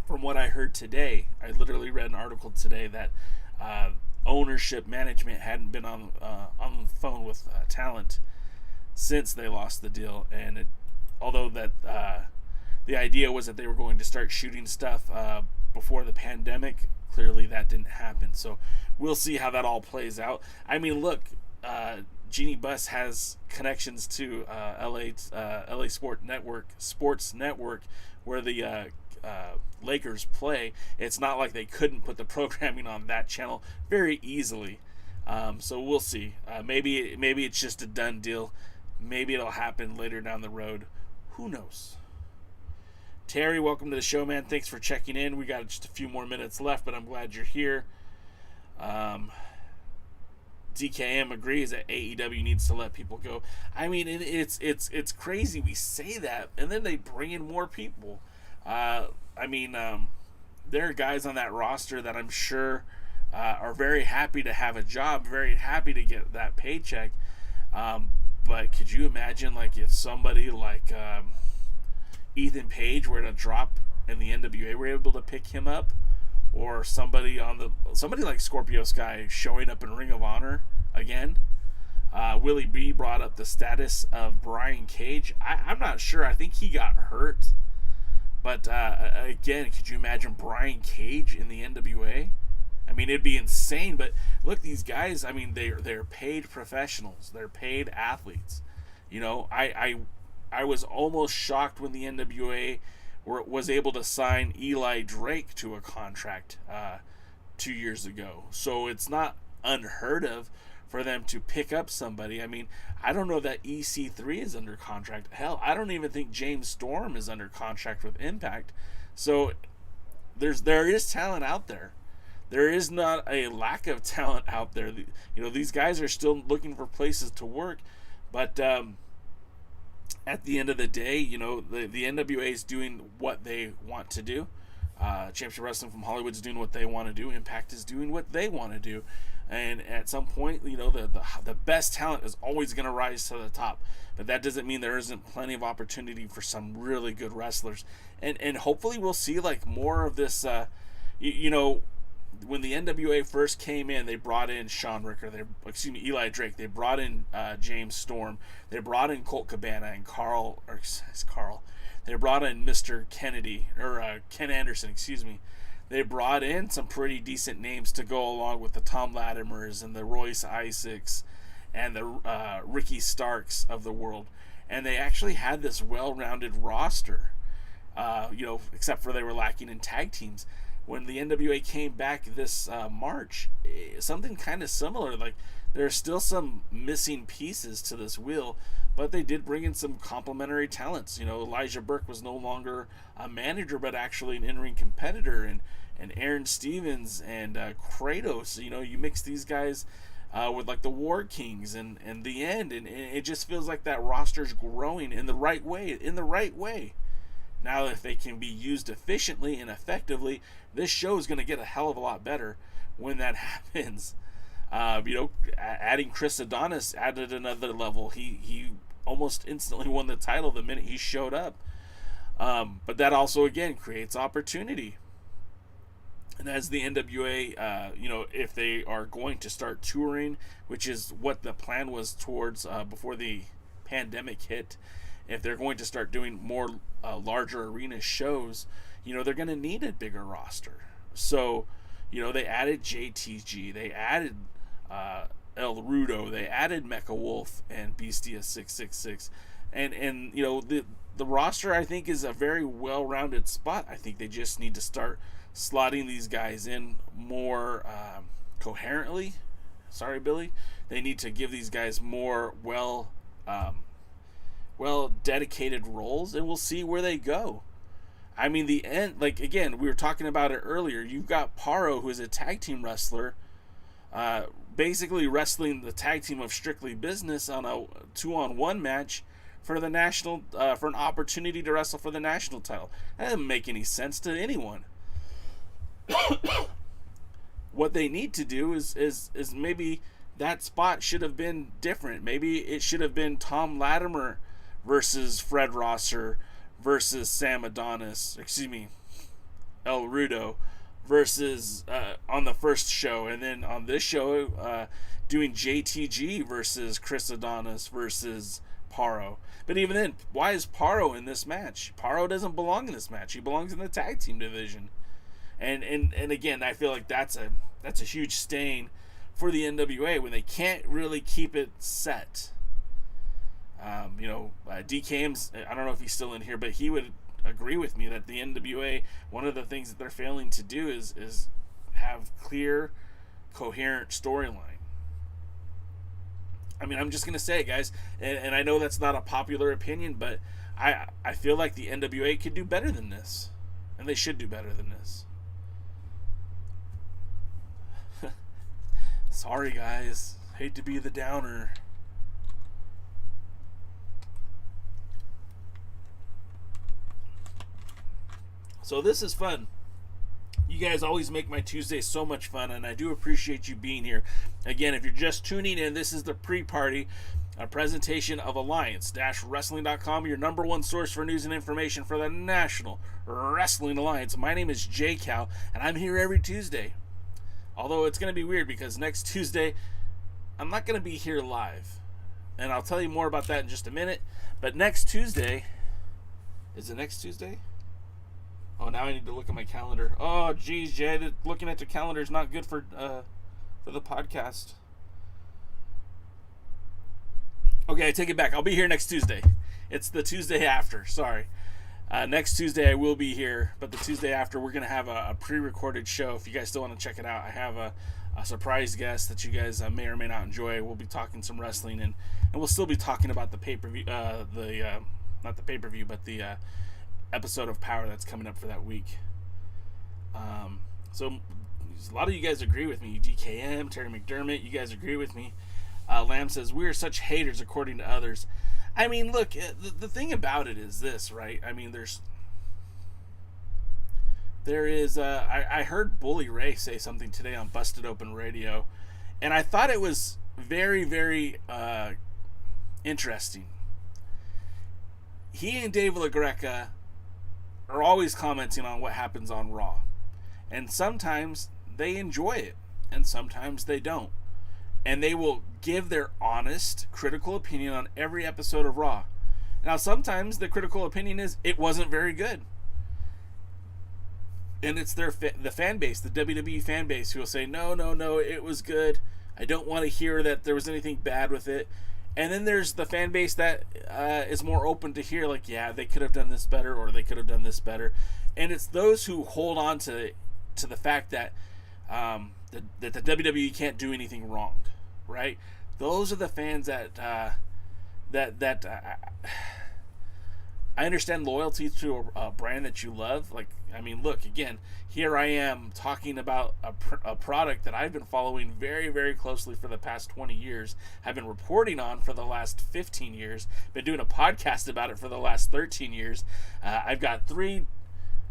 from what I heard today, I literally read an article today that ownership management hadn't been on the phone with talent since they lost the deal. And although that the idea was that they were going to start shooting stuff before the pandemic, clearly that didn't happen. So we'll see how that all plays out. Look, Jeannie Buss has connections to LA Sports Network, where the Lakers play. It's not like they couldn't put the programming on that channel very easily. So we'll see. Maybe it's just a done deal. Maybe it'll happen later down the road. Who knows? Terry, welcome to the show, man. Thanks for checking in. We got just a few more minutes left, but I'm glad you're here. DKM agrees that AEW needs to let people go. I mean, it's crazy we say that, and then they bring in more people. There are guys on that roster that I'm sure are very happy to have a job, very happy to get that paycheck. But could you imagine, like, if somebody like Ethan Page were to drop and the NWA were able to pick him up, or somebody like Scorpio Sky showing up in Ring of Honor again? Willie B brought up the status of Brian Cage. I'm not sure. I think he got hurt. But again, could you imagine Brian Cage in the NWA? I mean, it'd be insane. But look, these guys, I mean, they're paid professionals. They're paid athletes. You know, I was almost shocked when the NWA was able to sign Eli Drake to a contract 2 years ago. So it's not unheard of for them to pick up somebody. I mean, I don't know that EC3 is under contract. Hell, I don't even think James Storm is under contract with Impact. So there is talent out there. There is not a lack of talent out there. You know, these guys are still looking for places to work, but at the end of the day, you know, the NWA is doing what they want to do. Championship Wrestling from Hollywood is doing what they want to do. Impact is doing what they want to do. And at some point, you know, the best talent is always going to rise to the top. But that doesn't mean there isn't plenty of opportunity for some really good wrestlers. And hopefully we'll see, like, more of this. You know, when the NWA first came in, they brought in Sean Ricker. Eli Drake. They brought in James Storm. They brought in Colt Cabana and Carl. They brought in Mr. Kennedy, or Ken Anderson, excuse me. They brought in some pretty decent names to go along with the Tom Latimers and the Royce Isaacs and the Ricky Starks of the world. And they actually had this well-rounded roster, you know, except for they were lacking in tag teams. When the NWA came back this March, something kind of similar. Like, there's still some missing pieces to this wheel, but they did bring in some complementary talents. You know, Elijah Burke was no longer a manager, but actually an in-ring competitor, and Aaron Stevens and Kratos. You know, you mix these guys with, like, the War Kings and the End, and it just feels like that roster's growing in the right way. Now, if they can be used efficiently and effectively, this show is going to get a hell of a lot better when that happens. You know, adding Chris Adonis added another level. He almost instantly won the title the minute he showed up. But that also, again, creates opportunity. And as the NWA, you know, if they are going to start touring, which is what the plan was towards before the pandemic hit, if they're going to start doing more larger arena shows, you know, they're going to need a bigger roster. So, you know, they added JTG, they added El Rudo, they added Mecha Wolf and Beastia 666, and you know, the roster, I think, is a very well-rounded spot. I think they just need to start slotting these guys in more coherently. Sorry, Billy. They need to give these guys more well dedicated roles, and we'll see where they go. I mean, the end, like, again, we were talking about it earlier. You've got Parrow, who is a tag team wrestler, basically wrestling the tag team of Strictly Business on a 2-on-1 match for the national, for an opportunity to wrestle for the national title. That doesn't make any sense to anyone. What they need to do is maybe that spot should have been different. Maybe it should have been Tom Latimer versus Fred Rosser versus Sam Adonis, El Rudo, versus on the first show, and then on this show doing JTG versus Chris Adonis versus Parrow. But even then, why is Parrow in this match? Parrow doesn't belong in this match. He belongs in the tag team division. And again, I feel like that's a huge stain for the NWA when they can't really keep it set. You know, DKM's, I don't know if he's still in here, but he would agree with me that the NWA, one of the things that they're failing to do is have clear, coherent storyline. I mean, I'm just going to say it, guys, and I know that's not a popular opinion, but I feel like the NWA could do better than this, and they should do better than this. Sorry, guys. Hate to be the downer. So this is fun. You guys always make my Tuesdays so much fun, and I do appreciate you being here. Again, if you're just tuning in, this is the pre-party, a presentation of Alliance-Wrestling.com, your number one source for news and information for the National Wrestling Alliance. My name is J Cal, and I'm here every Tuesday. Although it's going to be weird because next Tuesday, I'm not going to be here live. And I'll tell you more about that in just a minute. But next Tuesday, is it next Tuesday? Oh, now I need to look at my calendar. Oh, geez, Jay, looking at the calendar is not good for the podcast. Okay, I take it back. I'll be here next Tuesday. It's the Tuesday after. Sorry. Next Tuesday I will be here, but the Tuesday after we're going to have a pre-recorded show. If you guys still want to check it out, I have a surprise guest that you guys may or may not enjoy. We'll be talking some wrestling, and we'll still be talking about the pay-per-view, not the pay-per-view, but the episode of Power that's coming up for that week. So a lot of you guys agree with me. DKM, Terry McDermott, you guys agree with me. Lamb says, we are such haters according to others. I mean, look, the thing about it is this, right? I mean, I heard Bully Ray say something today on Busted Open Radio, and I thought it was very, very interesting. He and Dave LaGreca are always commenting on what happens on Raw, and sometimes they enjoy it, and sometimes they don't. And they will give their honest, critical opinion on every episode of Raw. Now, sometimes the critical opinion is, it wasn't very good. And it's the fan base, the WWE fan base, who will say, no, it was good. I don't want to hear that there was anything bad with it. And then there's the fan base that is more open to hear, like, yeah, they could have done this better, or they could have done this better. And it's those who hold on to the fact that that the WWE can't do anything wrong, right? Those are the fans that I understand loyalty to a brand that you love. Like, I mean, look, again, here I am talking about a product that I've been following very, very closely for the past 20 years. I've been reporting on for the last 15 years. Been doing a podcast about it for the last 13 years. I've got 3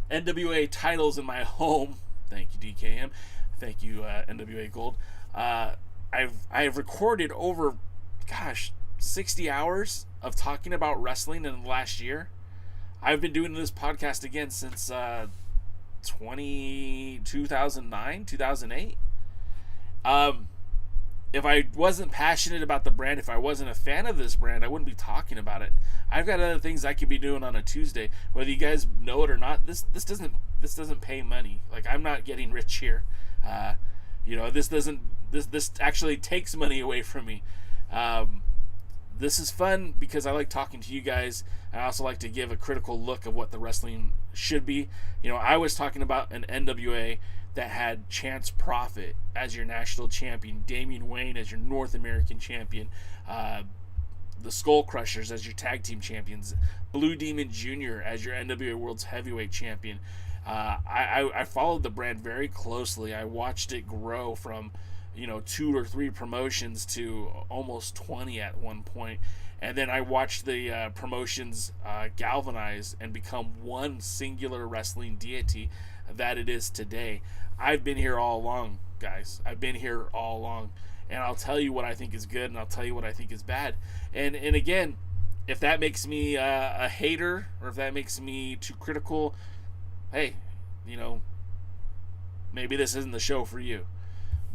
NWA titles in my home. Thank you, DKM. Thank you, NWA Gold. I've recorded over, 60 hours of talking about wrestling in the last year. I've been doing this podcast again since 2009, 2008. If I wasn't passionate about the brand, if I wasn't a fan of this brand, I wouldn't be talking about it. I've got other things I could be doing on a Tuesday, whether you guys know it or not. This doesn't pay money. Like, I'm not getting rich here. This actually takes money away from me. This is fun because I like talking to you guys. I also like to give a critical look of what the wrestling should be. I was talking about an NWA that had Chance Prophet as your national champion, Damian Wayne as your North American champion, the Skull Crushers as your tag team champions, Blue Demon Jr. as your NWA World's Heavyweight Champion. I followed the brand very closely. I watched it grow from 2 or 3 promotions to almost 20 at one point. And then I watched the promotions galvanize and become one singular wrestling deity that it is today. I've been here all along, guys. I've been here all along. And I'll tell you what I think is good, and I'll tell you what I think is bad. And again, if that makes me a hater, or if that makes me too critical, hey, maybe this isn't the show for you.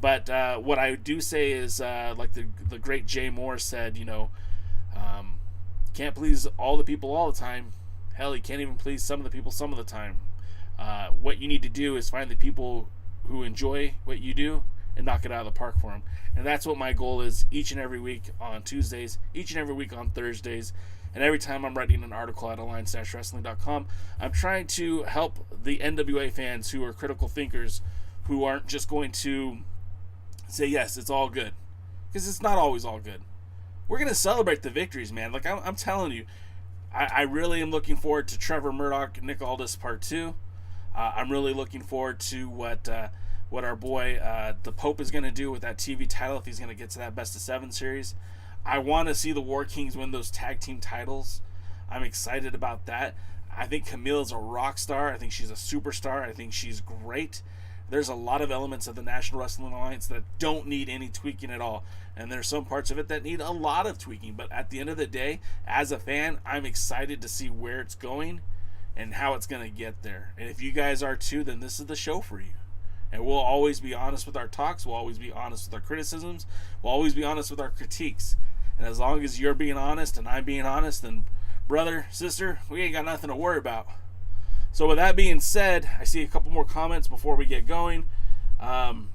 But what I do say is, like the great Jay Moore said, can't please all the people all the time. Hell, you can't even please some of the people some of the time. What you need to do is find the people who enjoy what you do and knock it out of the park for them. And that's what my goal is each and every week on Tuesdays, each and every week on Thursdays. And every time I'm writing an article at alliance-wrestling.com, I'm trying to help the NWA fans who are critical thinkers, who aren't just going to say, yes, it's all good. Because it's not always all good. we're going to celebrate the victories, man. Like, I'm telling you, I really am looking forward to Trevor Murdoch, Nick Aldis Part 2. I'm really looking forward to what our boy the Pope is going to do with that TV title if he's going to get to that Best of 7 series. I want to see the War Kings win those tag team titles. I'm excited about that. I think Camille's a rock star. I think she's a superstar. I think she's great. There's a lot of elements of the National Wrestling Alliance that don't need any tweaking at all. And there's some parts of it that need a lot of tweaking. But at the end of the day, as a fan, I'm excited to see where it's going and how it's going to get there. And if you guys are too, then this is the show for you. And we'll always be honest with our talks. We'll always be honest with our criticisms. We'll always be honest with our critiques. And as long as you're being honest and I'm being honest, then brother, sister, we ain't got nothing to worry about. So with that being said, I see a couple more comments before we get going. Lamb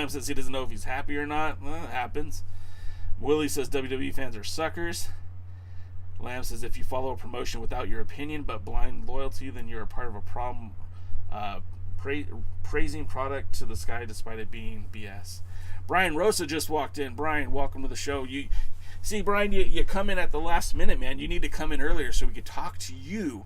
says he doesn't know if he's happy or not. Well, it happens. Willie says WWE fans are suckers. Lamb says if you follow a promotion without your opinion but blind loyalty, then you're a part of a problem. Praising product to the sky despite it being BS. Brian Rosa just walked in. Brian, welcome to the show. See, Brian, you come in at the last minute, man. You need to come in earlier so we could talk to you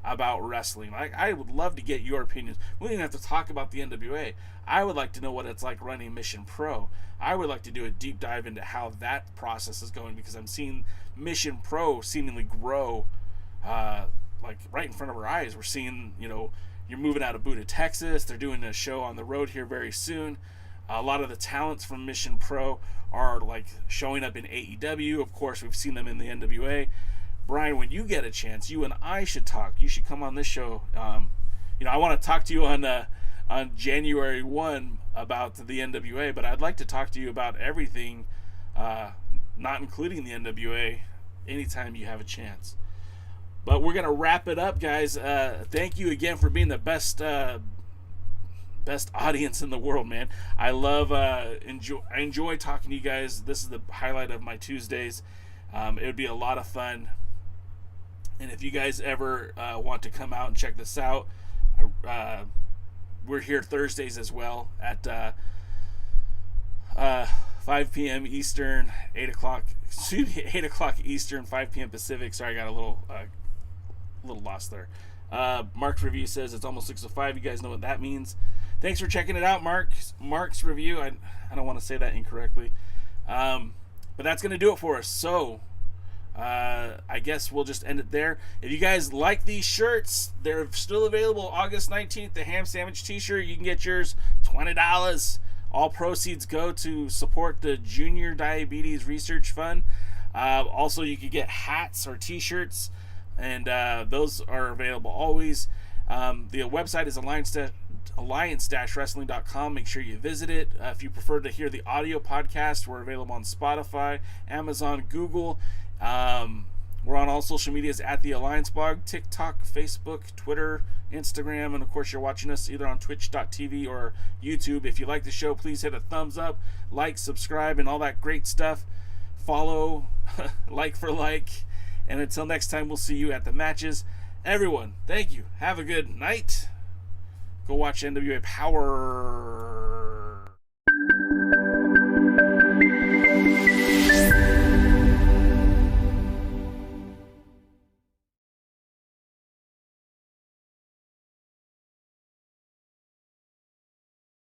about wrestling. I would love to get your opinions. We don't even have to talk about the NWA. I would like to know what it's like running Mission Pro. I would like to do a deep dive into how that process is going because I'm seeing Mission Pro seemingly grow like right in front of our eyes. We're seeing, you're moving out of Buda, Texas. They're doing a show on the road here very soon. A lot of the talents from Mission Pro are like showing up in AEW. Of course, we've seen them in the NWA. Brian, when you get a chance, you and I should talk. You should come on this show. I want to talk to you on January 1 about the NWA, but I'd like to talk to you about everything, not including the NWA, anytime you have a chance. But we're going to wrap it up, guys. Thank you again for being the best audience in the world, man. I love I enjoy talking to you guys. This is the highlight of my Tuesdays. It would be a lot of fun. And if you guys ever want to come out and check this out, we're here Thursdays as well at 5 p.m. Eastern, 8 o'clock Eastern, 5 p.m. Pacific. Sorry, I got a little lost there. Mark's review says it's almost 6:05. You guys know what that means. Thanks for checking it out, Mark's review. I don't want to say that incorrectly. But that's going to do it for us. So I guess we'll just end it there. If you guys like these shirts, they're still available August 19th. The Ham Sandwich t-shirt, you can get yours $20. All proceeds go to support the Junior Diabetes Research Fund. Also, you can get hats or t-shirts, and those are available always. The website is alliance-wrestling.com. Make sure you visit it. If you prefer to hear the audio podcast, we're available on Spotify, Amazon, Google. We're on all social medias at the Alliance Blog, TikTok, Facebook, Twitter, Instagram, and of course you're watching us either on twitch.tv or YouTube. If you like the show, please hit a thumbs up, like, subscribe, and all that great stuff. Follow, like for like. And until next time, we'll see you at the matches. Everyone, thank you. Have a good night. Go watch NWA POWERRR.